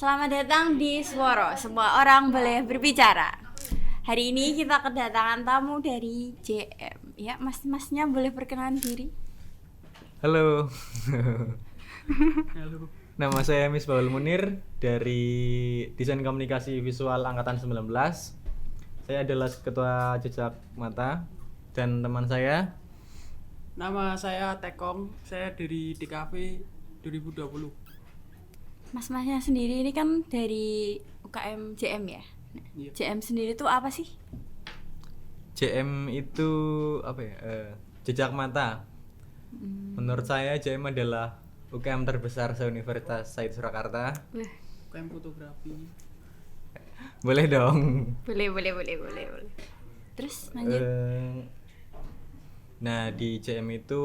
Selamat datang di Sworo, semua orang boleh berbicara. Hari ini kita kedatangan tamu dari JM. Ya, mas-masnya boleh perkenalan diri. Halo, Halo. nama saya Misbahul Munir dari Desain Komunikasi Visual Angkatan 19. Saya adalah Ketua Jejak Mata dan teman saya. Nama saya Tekong, saya dari DKV 2020. Mas-masnya sendiri ini kan dari UKM JM ya. Nah, Iya. JM sendiri itu apa sih? JM itu apa ya? Jejak Mata. Menurut saya JM adalah UKM terbesar se-Universitas Said Surakarta. Wah, UKM fotografi. Boleh dong. boleh. Terus lanjut. Nah, di JM itu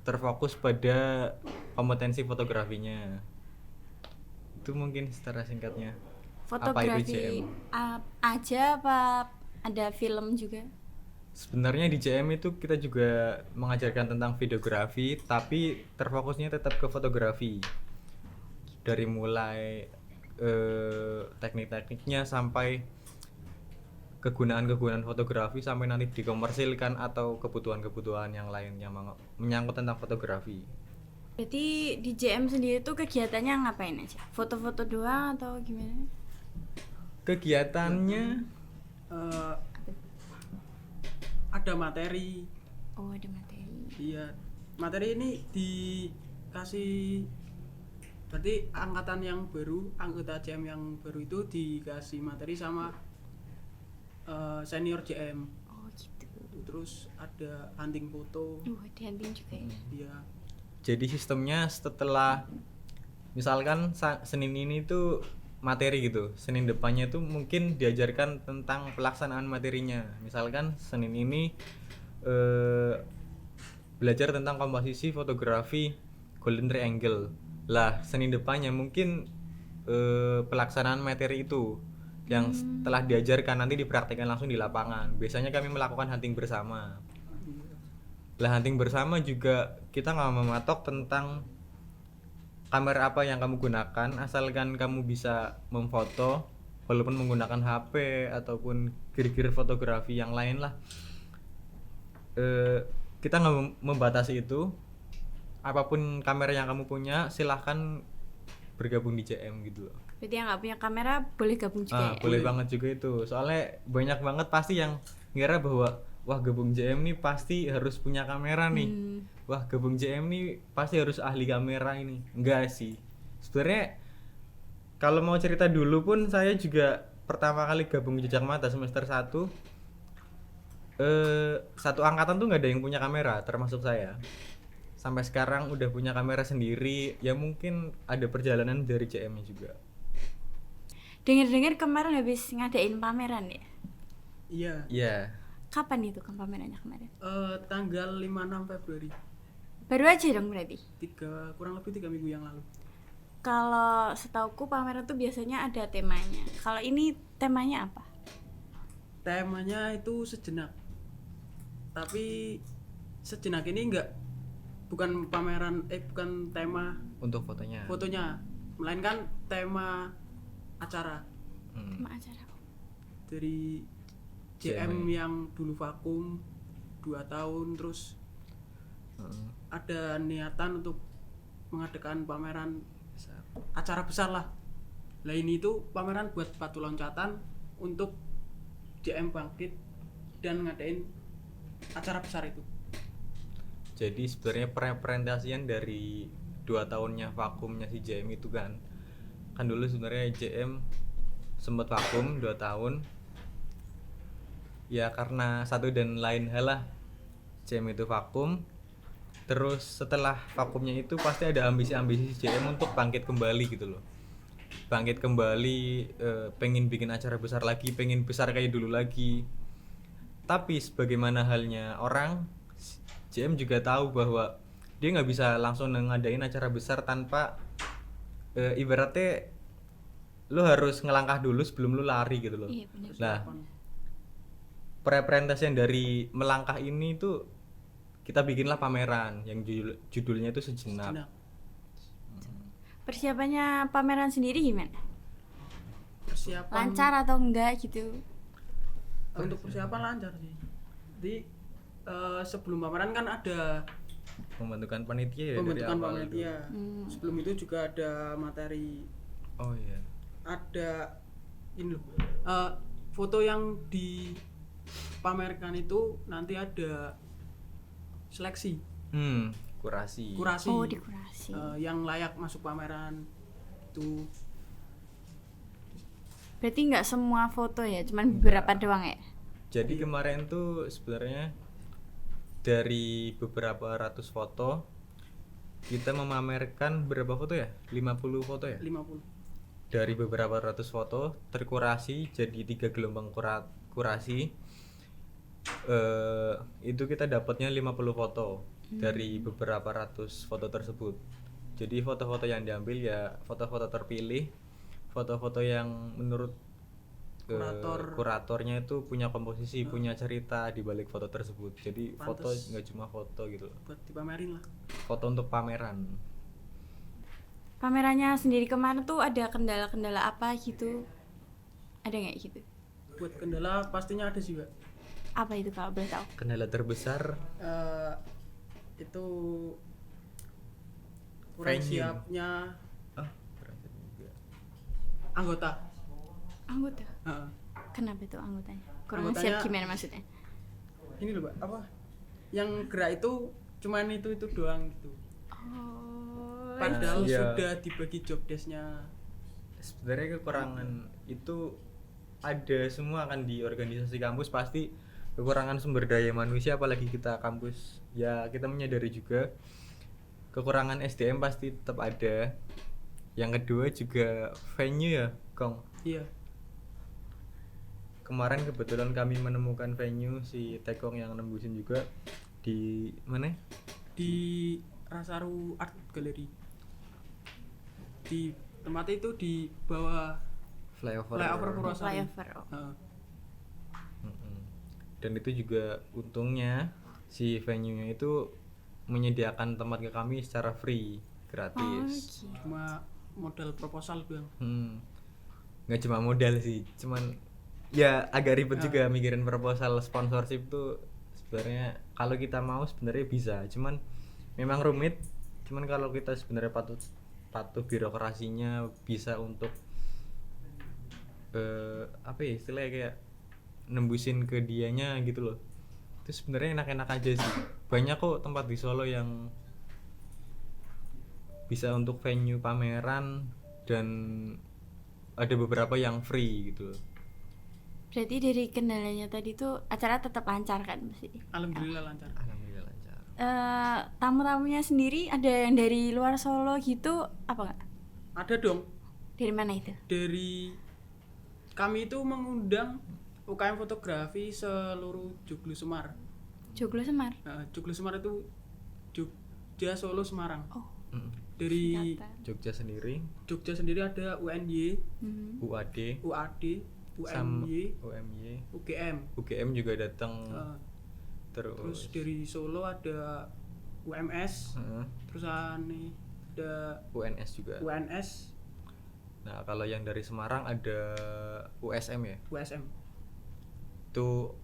terfokus pada kompetensi fotografinya. Itu mungkin secara singkatnya. Apa itu JM? Fotografi aja apa ada film juga? Sebenarnya di JM itu kita juga mengajarkan tentang videografi, tapi terfokusnya tetap ke fotografi. Dari mulai teknik-tekniknya sampai kegunaan-kegunaan fotografi sampai nanti dikomersilkan atau kebutuhan-kebutuhan yang lain yang menyangkut tentang fotografi. Berarti di JM sendiri tuh kegiatannya ngapain aja? Foto-foto doang atau gimana? Kegiatannya Eh, ada materi. Oh, ada materi. Iya. Materi ini dikasih, berarti angkatan yang baru, anggota JM yang baru itu dikasih materi sama senior JM. Oh, gitu. Terus ada hunting foto. Ada hunting juga ya. Iya. jadi sistemnya setelah misalkan Senin ini tuh materi gitu, Senin depannya tuh mungkin diajarkan tentang pelaksanaan materinya. Misalkan Senin ini belajar tentang komposisi fotografi golden triangle. Lah Senin depannya mungkin pelaksanaan materi itu yang setelah diajarkan nanti dipraktikkan langsung di lapangan. Biasanya kami melakukan hunting bersama. Lah hunting bersama juga kita nggak mematok tentang kamera apa yang kamu gunakan, asalkan kamu bisa memfoto walaupun menggunakan HP ataupun gear-gear fotografi yang lain lah. Kita nggak membatasi itu. Apapun kamera yang kamu punya silahkan bergabung di JM gitu loh. Berarti yang nggak punya kamera boleh gabung juga ya? Boleh banget juga itu. Soalnya banyak banget pasti yang ngira bahwa wah gabung JM nih pasti harus punya kamera nih. Wah gabung JM nih pasti harus ahli kamera ini. Enggak sih. Sebenarnya kalau mau cerita dulu pun saya juga pertama kali gabung Jejak Mata semester 1 satu angkatan tuh nggak ada yang punya kamera termasuk saya. Sampai sekarang udah punya kamera sendiri. Ya mungkin ada perjalanan dari JM-nya juga. Dengar-dengar kemarin habis ngadain pameran ya? Iya. Iya. Kapan itu kan pamerannya kemarin? Tanggal 5-6 Februari. Baru aja dong berarti? Kurang lebih 3 minggu yang lalu. Kalau setauku pameran tuh biasanya ada temanya. Kalau ini temanya apa? Temanya itu sejenak. Tapi sejenak ini bukan pameran, bukan tema Untuk fotonya. melainkan tema acara Tema acara. dari JM yang dulu vakum 2 tahun, terus ada niatan untuk mengadakan pameran acara besar lah. Lah ini tuh pameran buat batu loncatan untuk JM bangkit dan ngadain acara besar itu. Jadi sebenarnya presentasian dari 2 tahunnya vakumnya si JM itu kan dulu sebenarnya JM sempat vakum 2 tahun ya karena satu dan lain hal lah JM itu vakum. Terus setelah vakumnya itu pasti ada ambisi-ambisi si JM untuk bangkit kembali gitu loh, bangkit kembali, pengen bikin acara besar lagi, pengen besar kayak dulu lagi. Tapi sebagaimana halnya orang, JM juga tahu bahwa dia nggak bisa langsung ngadain acara besar tanpa ibaratnya lu harus ngelangkah dulu sebelum lu lari gitu loh. Iya, bener. Nah, presentasian dari melangkah ini tuh kita bikinlah pameran yang judulnya itu sejenak. Persiapannya pameran sendiri gimana? persiapan lancar atau enggak gitu? untuk persiapan lancar sih. Jadi sebelum pameran kan ada Pembentukan panitia ya pembentukan dari awal panitia. Sebelum itu juga ada materi, dulu. Oh iya. ada ini loh, foto yang dipamerkan itu nanti ada seleksi Kurasi. Oh, dekorasi. yang layak masuk pameran itu. Berarti nggak semua foto ya, cuman beberapa doang ya? Jadi kemarin tuh sebenarnya dari beberapa ratus foto kita memamerkan berapa foto ya? 50 foto ya? 50. Dari beberapa ratus foto terkurasi jadi 3 gelombang kurasi. Itu kita dapatnya 50 foto dari beberapa ratus foto tersebut. Jadi foto-foto yang diambil ya foto-foto terpilih, foto-foto yang menurut kuratornya itu punya komposisi, punya cerita di balik foto tersebut. Jadi foto Pantes. nggak cuma foto gitu loh. Buat dipamerin lah. Foto untuk pameran. Pamerannya sendiri kemarin tuh ada kendala-kendala apa gitu? Ada nggak gitu? Buat kendala pastinya ada sih, Mbak. Apa itu kalau boleh tahu? Kendala terbesar Itu kurang Venue. siapnya berarti juga. anggota. Anggota. Heeh. Kenapa itu anggotanya? Kurang Anggotanya- siap gimana maksudnya? Ini loh, Mbak, apa? Yang gerak itu cuman itu doang gitu. Oh. Padahal Iya. sudah dibagi job desk-nya. Sebenarnya kekurangan itu ada semua kan di organisasi kampus, pasti kekurangan sumber daya manusia, apalagi kita kampus ya kita menyadari juga kekurangan SDM pasti tetap ada. Yang kedua juga venue ya Kong. Iya. Kemarin kebetulan kami menemukan venue si Tekong yang nembusin juga di mana? Di Rasaru Art Gallery. Di tempat itu di bawah flyover Purwosari. Flyover. Oh. Heeh. Mm-mm. Dan itu juga untungnya si venue-nya itu menyediakan tempat ke kami secara free, gratis. gitu. Cuma modal proposal doang. Nggak cuma modal sih, cuman ya agak ribet juga mikirin proposal sponsorship tuh. Sebenarnya kalau kita mau sebenarnya bisa, cuman memang rumit. Cuman kalau kita sebenarnya patuh birokrasinya bisa untuk apa ya istilahnya kayak nembusin ke dianya gitu loh. Itu sebenarnya enak-enak aja sih. Banyak kok tempat di Solo yang bisa untuk venue pameran dan ada beberapa yang free gitu loh. Berarti dari kendalanya tadi tuh acara tetap lancar kan pasti? Alhamdulillah lancar. Alhamdulillah lancar. Tamu-tamunya sendiri ada yang dari luar Solo gitu apa nggak? Ada dong. Dari mana itu? Dari kami itu mengundang UKM fotografi seluruh Joglo Semar. Joglo Semar. Nah, Joglo Semar itu Jogja, Solo, Semarang. Oh. Dari Kata. Jogja sendiri, Jogja sendiri ada UNY, UAD, UAD, sama UMY, UMY, UGM. UGM juga datang. Nah, Terus terus dari Solo ada UMS, terus nih ada UNS juga. UNS, Nah, kalau yang dari Semarang ada USM ya. USM. Itu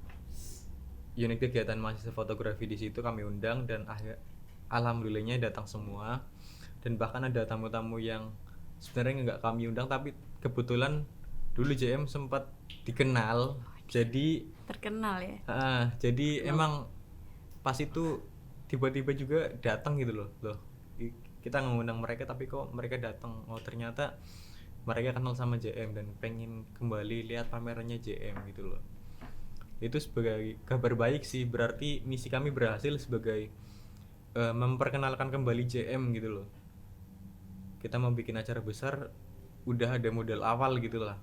unit kegiatan mahasiswa fotografi di situ kami undang dan alhamdulillahnya datang semua. Dan bahkan ada tamu-tamu yang sebenarnya nggak kami undang tapi kebetulan dulu JM sempat dikenal. Jadi Terkenal ya. jadi emang pas itu tiba-tiba juga datang gitu loh. Kita ngundang mereka tapi kok mereka datang. Oh, ternyata mereka kenal sama JM dan pengen kembali lihat pamerannya JM gitu loh. Itu sebagai kabar baik sih, berarti misi kami berhasil sebagai memperkenalkan kembali JM gitu loh. Kita mau bikin acara besar udah ada modal awal gitu lah.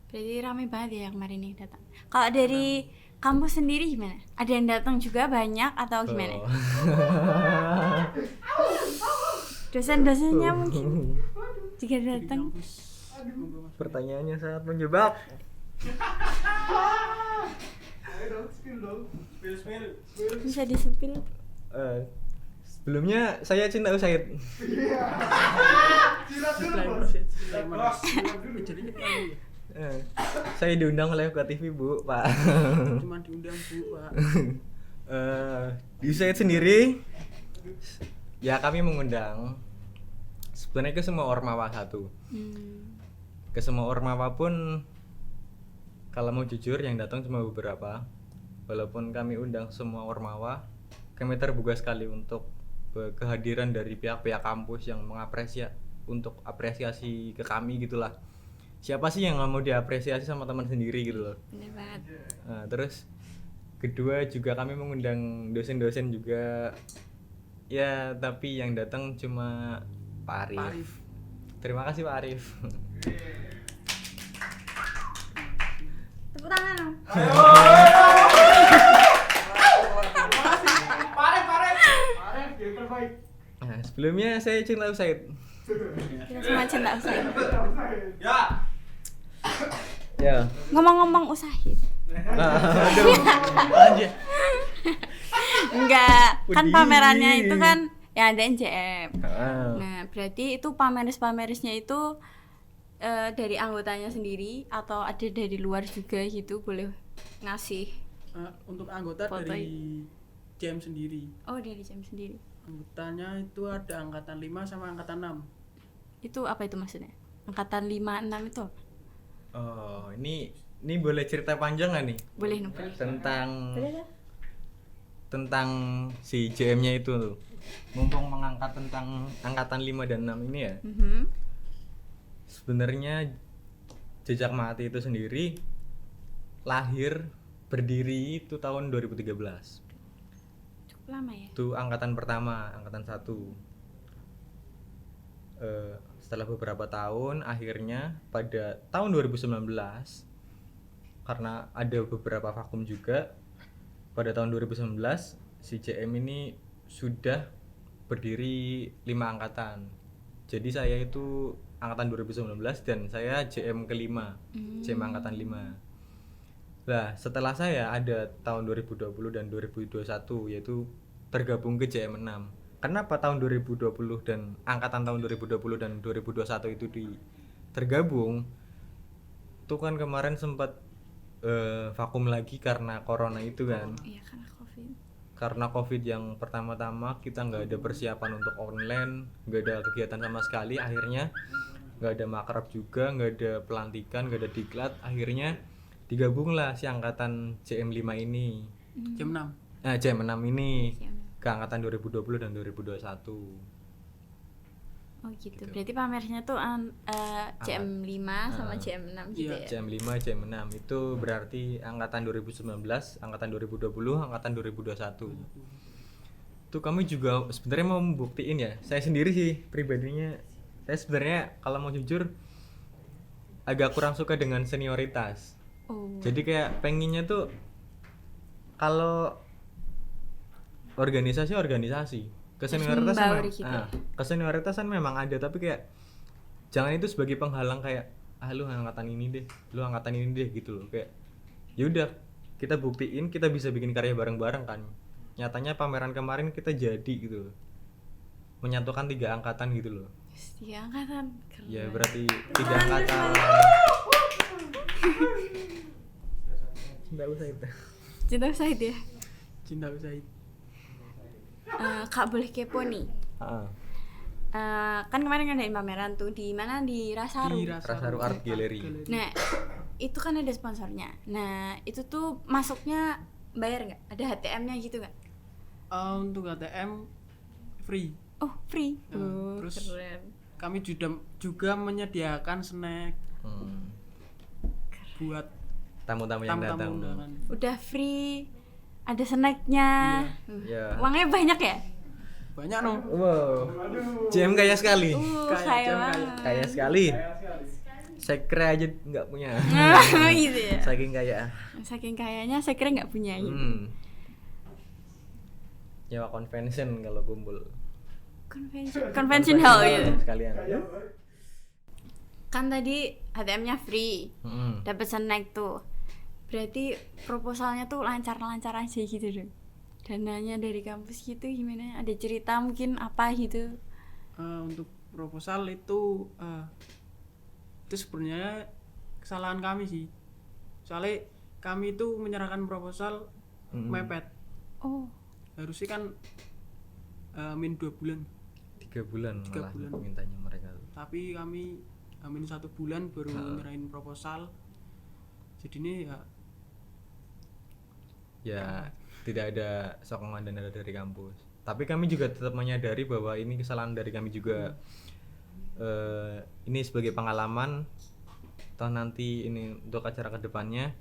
Berarti ramai banget ya yang kemarin nih datang. Kalau dari kampus sendiri gimana? Ada yang datang juga banyak atau gimana? Oh. Dosen-dosennya mungkin juga datang. Pertanyaannya sangat menjebak. Bisa disepil. Sebelumnya saya Cinta Usaid. Disclaimer sih, disclaimer. Jadi kita tahu ya. Saya diundang oleh Buka TV, Bu, Pak. Cuma diundang Bu, Pak. Di Usaid sendiri ya kami mengundang sebenarnya ke semua ormawa satu. Ke semua ormawa pun kalau mau jujur yang datang cuma beberapa. Walaupun kami undang semua ormawa, kami terbuka sekali untuk kehadiran dari pihak-pihak kampus yang untuk apresiasi ke kami gitulah. Siapa sih yang nggak mau diapresiasi sama teman sendiri gitu loh. Bener banget. Nah, terus kedua juga kami mengundang dosen-dosen juga. Ya, tapi yang datang cuma Pak Arif. Pak Arif. Terima kasih Pak Arif. Tepuk tangan dong. Nah, sebelumnya saya Cinta Usaid. Kita semua cinta Usaid. Ya. Ngomong-ngomong Usaid. Aduh. Lanjut. Enggak, kan Widih. pamerannya itu kan yang ada JM. Ah. Nah, berarti itu pameris-pamerisnya itu dari anggotanya sendiri atau ada dari luar juga gitu, boleh ngasih. Untuk anggota Foto. dari JM sendiri. Oh, dari JM sendiri. Anggotanya itu ada angkatan 5 sama angkatan 6. Itu apa itu maksudnya? Angkatan 5 6 itu apa? Oh, ini boleh cerita panjang nggak nih Boleh nih, boleh. tentang si JM-nya itu tuh. Mumpung mengangkat tentang angkatan 5 dan 6 ini ya. Sebenarnya Jejak Mati itu sendiri lahir berdiri itu tahun 2013. Cukup lama ya? Itu angkatan pertama, angkatan 1. Setelah beberapa tahun akhirnya pada tahun 2019 karena ada beberapa vakum juga, pada tahun 2019 si JM ini sudah berdiri 5 angkatan. Jadi saya itu angkatan 2019 dan saya JM kelima, JM angkatan 5. Nah, setelah saya ada tahun 2020 dan 2021 yaitu tergabung ke JM 6. Kenapa tahun 2020 dan angkatan tahun 2020 dan 2021 itu tergabung? Itu kan kemarin sempat vakum lagi karena corona itu kan. Iya, karena Covid. Karena Covid yang pertama-tama kita nggak ada persiapan untuk online, nggak ada kegiatan sama sekali, akhirnya nggak ada makrab juga, nggak ada pelantikan, nggak ada diklat, akhirnya digabunglah si angkatan JM5 ini. Jam 6. Nah, JM6 ini JM. ke angkatan 2020 dan 2021. Oh gitu. Berarti pamernya tuh JM5 sama JM6 gitu ya. JM5, JM6 itu berarti angkatan 2019, angkatan 2020, angkatan 2021. Itu kami juga sebenarnya mau membuktiin ya. Saya sendiri sih pribadinya, saya sebenarnya kalau mau jujur agak kurang suka dengan senioritas. Oh. Jadi kayak pengennya tuh kalau organisasi kesenioritasan Sembari gitu ya. kesenioritasan memang ada, tapi kayak jangan itu sebagai penghalang kayak lu angkatan ini deh, lu angkatan ini deh gitu loh. Kayak yaudah kita buktiin kita bisa bikin karya bareng-bareng kan. Nyatanya pameran kemarin kita jadi gitu loh, menyatukan 3 angkatan gitu loh. Iya angkatan. Keren. Ya berarti 3 angkatan. Cinta Usaid. Cinta Usaid ya. Cinta Usaid. Kak boleh kepo nih. Kan kemarin ngadain pameran tuh di mana, di Rasaru. Di Rasaru Art Gallery. Nah, itu kan ada sponsornya. Nah, itu tuh masuknya bayar nggak? Ada HTM-nya gitu nggak? Untuk HTM free. Oh, free. Nah, terus keren. kami juga menyediakan snack buat Tamu-tamu yang tamu-tamu datang. undangan. Udah free, ada snacknya. Ya. Uangnya banyak ya? Banyak no. Wow. JM kaya sekali. Kaya, Kaya jam banget. Kaya sekali. Saya kira aja nggak punya. Gitu ya. Saking kaya. Saking kayanya saya kira nggak punya gitu. Nyewa convention kalau kumpul. Convention hall gitu. Sekalian. Kan tadi HTM-nya free. Mm-mm. Dapat snack tuh. Berarti proposalnya tuh lancar-lancar aja gitu dong. dananya dari kampus gitu gimana? Ada cerita mungkin apa gitu? Untuk proposal itu sebenarnya kesalahan kami sih, soalnya kami itu menyerahkan proposal mepet. Oh, Harusnya kan min 2 bulan, 3 bulan 3 malah bulan. mintanya mereka tuh. tapi kami min 1 bulan baru nyerahin proposal. Jadi ini Ya tidak ada sokongan dana dari kampus, tapi kami juga tetap menyadari bahwa ini kesalahan dari kami juga. Ini sebagai pengalaman, toh nanti ini untuk acara kedepannya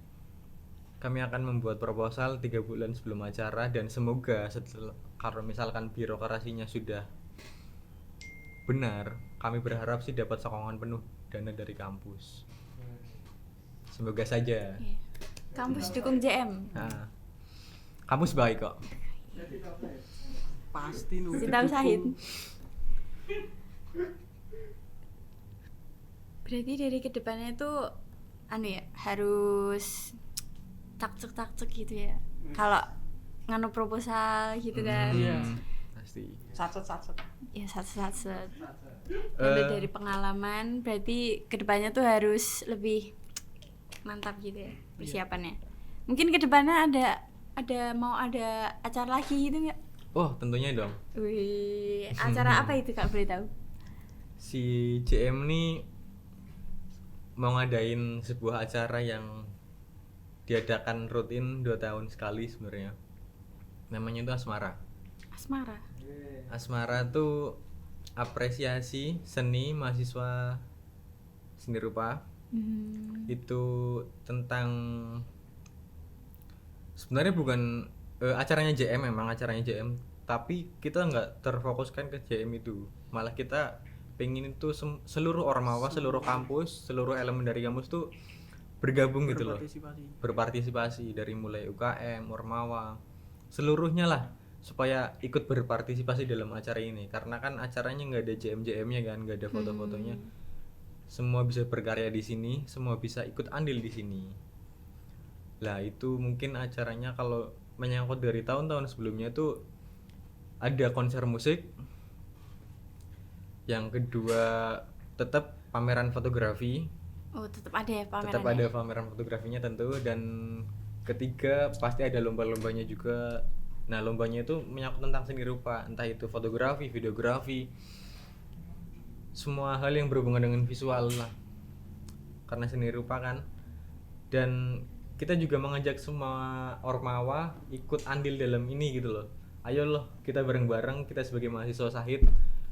kami akan membuat proposal 3 bulan sebelum acara, dan semoga setelah, kalau misalkan birokrasinya sudah benar, kami berharap sih dapat sokongan penuh dana dari kampus. Semoga saja. iya. Kampus dukung JM. Nah, kampus baik kok. pasti nunggu Cinta Sahid. Berarti dari kedepannya itu harus takcek gitu ya. Kalau nganu proposal gitu kan. Iya. Pasti. Satset Ya satu. Lalu dari pengalaman berarti kedepannya tuh harus lebih mantap gitu ya persiapannya. Mungkin kedepannya mau ada acara lagi gitu nggak? Oh, tentunya dong. Wih, acara apa itu Kak, boleh tahu? Si JM nih mau ngadain sebuah acara yang diadakan rutin 2 tahun sekali sebenarnya. Namanya itu Asmara. Asmara. Asmara tuh apresiasi seni mahasiswa seni rupa. Itu tentang, sebenarnya bukan acaranya JM, memang acaranya JM, tapi kita nggak terfokuskan ke JM itu, malah kita pengen itu seluruh ormawa, seluruh kampus, seluruh elemen dari kampus tuh bergabung gitu loh, berpartisipasi dari mulai UKM, ormawa, seluruhnya lah, supaya ikut berpartisipasi dalam acara ini. Karena kan acaranya nggak ada JM-JM-nya kan, nggak ada foto-fotonya, semua bisa berkarya di sini, semua bisa ikut andil di sini. Lah itu mungkin acaranya kalau menyangkut dari tahun-tahun sebelumnya tuh ada konser musik, yang kedua tetap pameran fotografi. Oh, tetap ada ya pamerannya. Tetap ada pameran fotografinya tentu, dan ketiga pasti ada lomba-lombanya juga. Nah, lombanya itu menyangkut tentang seni rupa, entah itu fotografi, videografi, semua hal yang berhubungan dengan visual lah, karena seni rupa kan. Dan kita juga mengajak semua ormawa ikut andil dalam ini gitu loh. Ayo loh, kita bareng-bareng, kita sebagai mahasiswa Sahid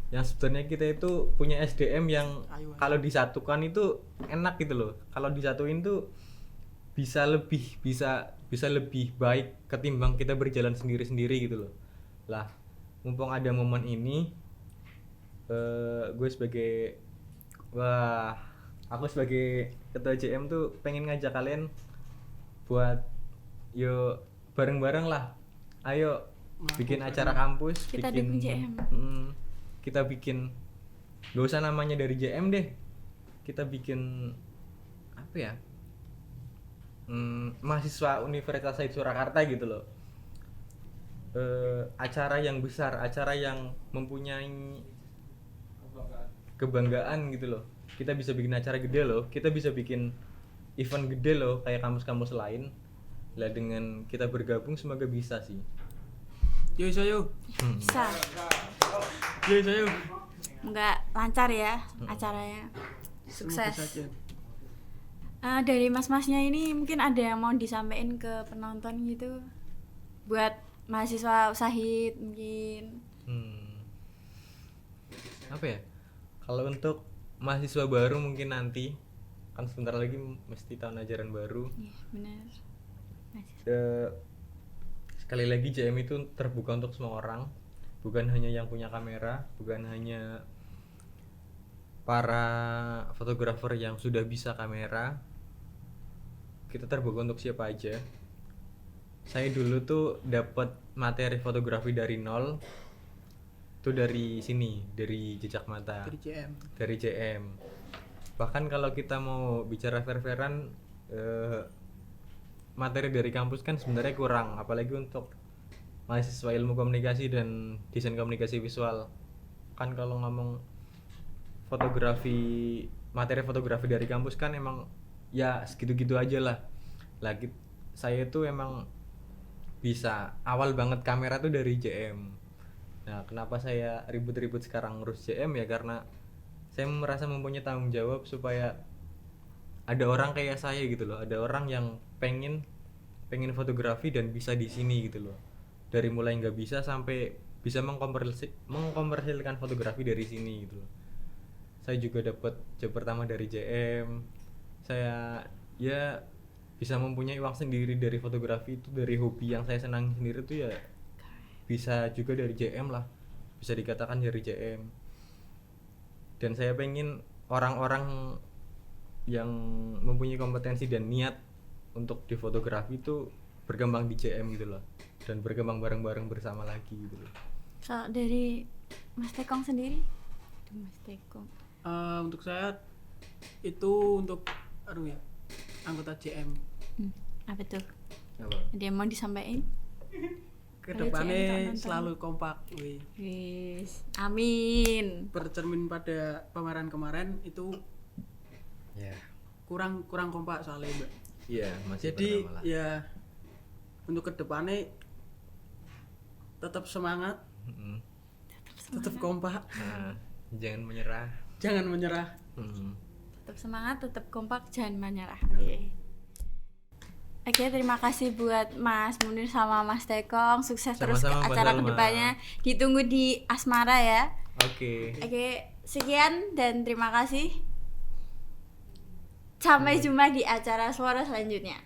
yang sebenarnya kita itu punya SDM yang kalau disatukan itu enak gitu loh. Kalau disatuin tuh bisa lebih baik ketimbang kita berjalan sendiri-sendiri gitu loh. Lah, mumpung ada momen ini, aku sebagai ketua JM tuh pengen ngajak kalian buat yuk bareng-bareng lah. Ayo bikin acara kampus, Kita bikin dukung JM. Kita bikin, gak usah namanya dari JM deh, kita bikin apa ya, mahasiswa Universitas Said Surakarta gitu loh. Acara yang besar, acara yang mempunyai kebanggaan gitu loh. Kita bisa bikin acara gede loh, kita bisa bikin event gede loh kayak kampus-kampus lain. Lah dengan kita bergabung semoga bisa sih. Yo sayo. Bisa. Yo sayo. Enggak lancar ya acaranya. Sukses. Dari mas-masnya ini mungkin ada yang mau disampaikan ke penonton gitu, buat mahasiswa Sahid mungkin. Apa ya? Kalau untuk mahasiswa baru mungkin nanti kan sebentar lagi mesti tahun ajaran baru. Iya, benar. Sekali lagi JM itu terbuka untuk semua orang, bukan hanya yang punya kamera, bukan hanya para fotografer yang sudah bisa kamera. Kita terbuka untuk siapa aja. Saya dulu tuh dapat materi fotografi dari nol, itu dari sini, dari jejak mata, dari JM. Bahkan kalau kita mau bicara fair-fairan, materi dari kampus kan sebenarnya kurang, apalagi untuk mahasiswa ilmu komunikasi dan desain komunikasi visual. Kan kalau ngomong fotografi, materi fotografi dari kampus kan emang ya segitu-gitu aja lah. Lagi saya tuh emang bisa awal banget kamera tuh dari JM. Nah, kenapa saya ribut-ribut sekarang ngurus JM ya karena saya merasa mempunyai tanggung jawab supaya ada orang kayak saya gitu loh, ada orang yang pengen fotografi dan bisa di sini gitu loh. Dari mulai nggak bisa sampai bisa mengkomersilkan fotografi dari sini gitu loh. Saya juga dapat job pertama dari JM. Saya ya bisa mempunyai uang sendiri dari fotografi itu, dari hobi yang saya senang sendiri tuh ya bisa juga dari JM lah, bisa dikatakan dari JM. Dan saya pengen orang-orang yang mempunyai kompetensi dan niat untuk di fotografi itu berkembang di JM gitu loh, dan berkembang bareng-bareng bersama lagi gitu loh. Kalau dari Mas Tekong sendiri? Mas Tekong. Untuk saya itu untuk anggota JM. Apa tuh? Apa? Ada yang mau disampaikan? Kedepannya selalu kompak, Wis, amin. bercermin pada pameran kemarin itu Ya. kurang kompak soalnya Mbak. Iya, masih Jadi pertama lah. ya untuk kedepannya tetap semangat, Mm-mm. tetap kompak, Nah, jangan menyerah. jangan menyerah. Tetap semangat, tetap kompak, jangan menyerah. Oke, terima kasih buat Mas Munir sama Mas Tekong. Sukses terus ke Sama-sama, Mbak acara Salma. kedepannya. Ditunggu di Asmara ya. Oke. Oke, sekian dan terima kasih. Sampai jumpa di acara suara selanjutnya.